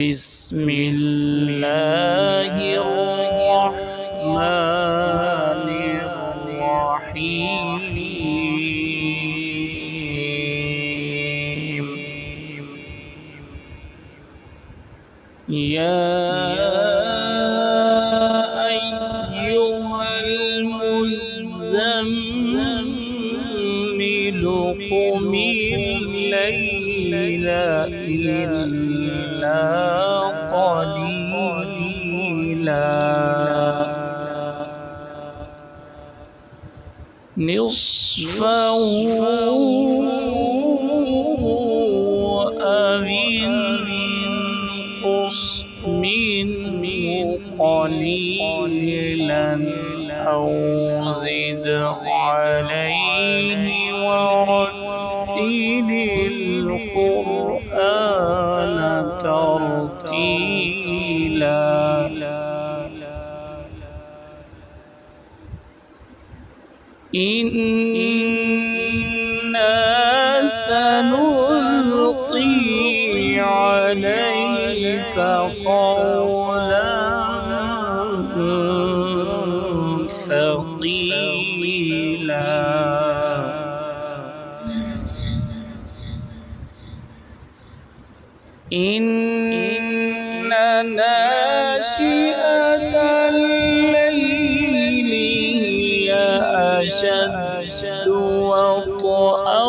بسم الله الرحمن الرحيم يا أيها المزمل قم الليل إلا قليلا نصفه أو انقص منه قليلا أو زد عليه ورتل القرآن ترتيلا إنا سنلقي عليك قولا ثقيلا إن ناشئة الليل هي أشد وطئا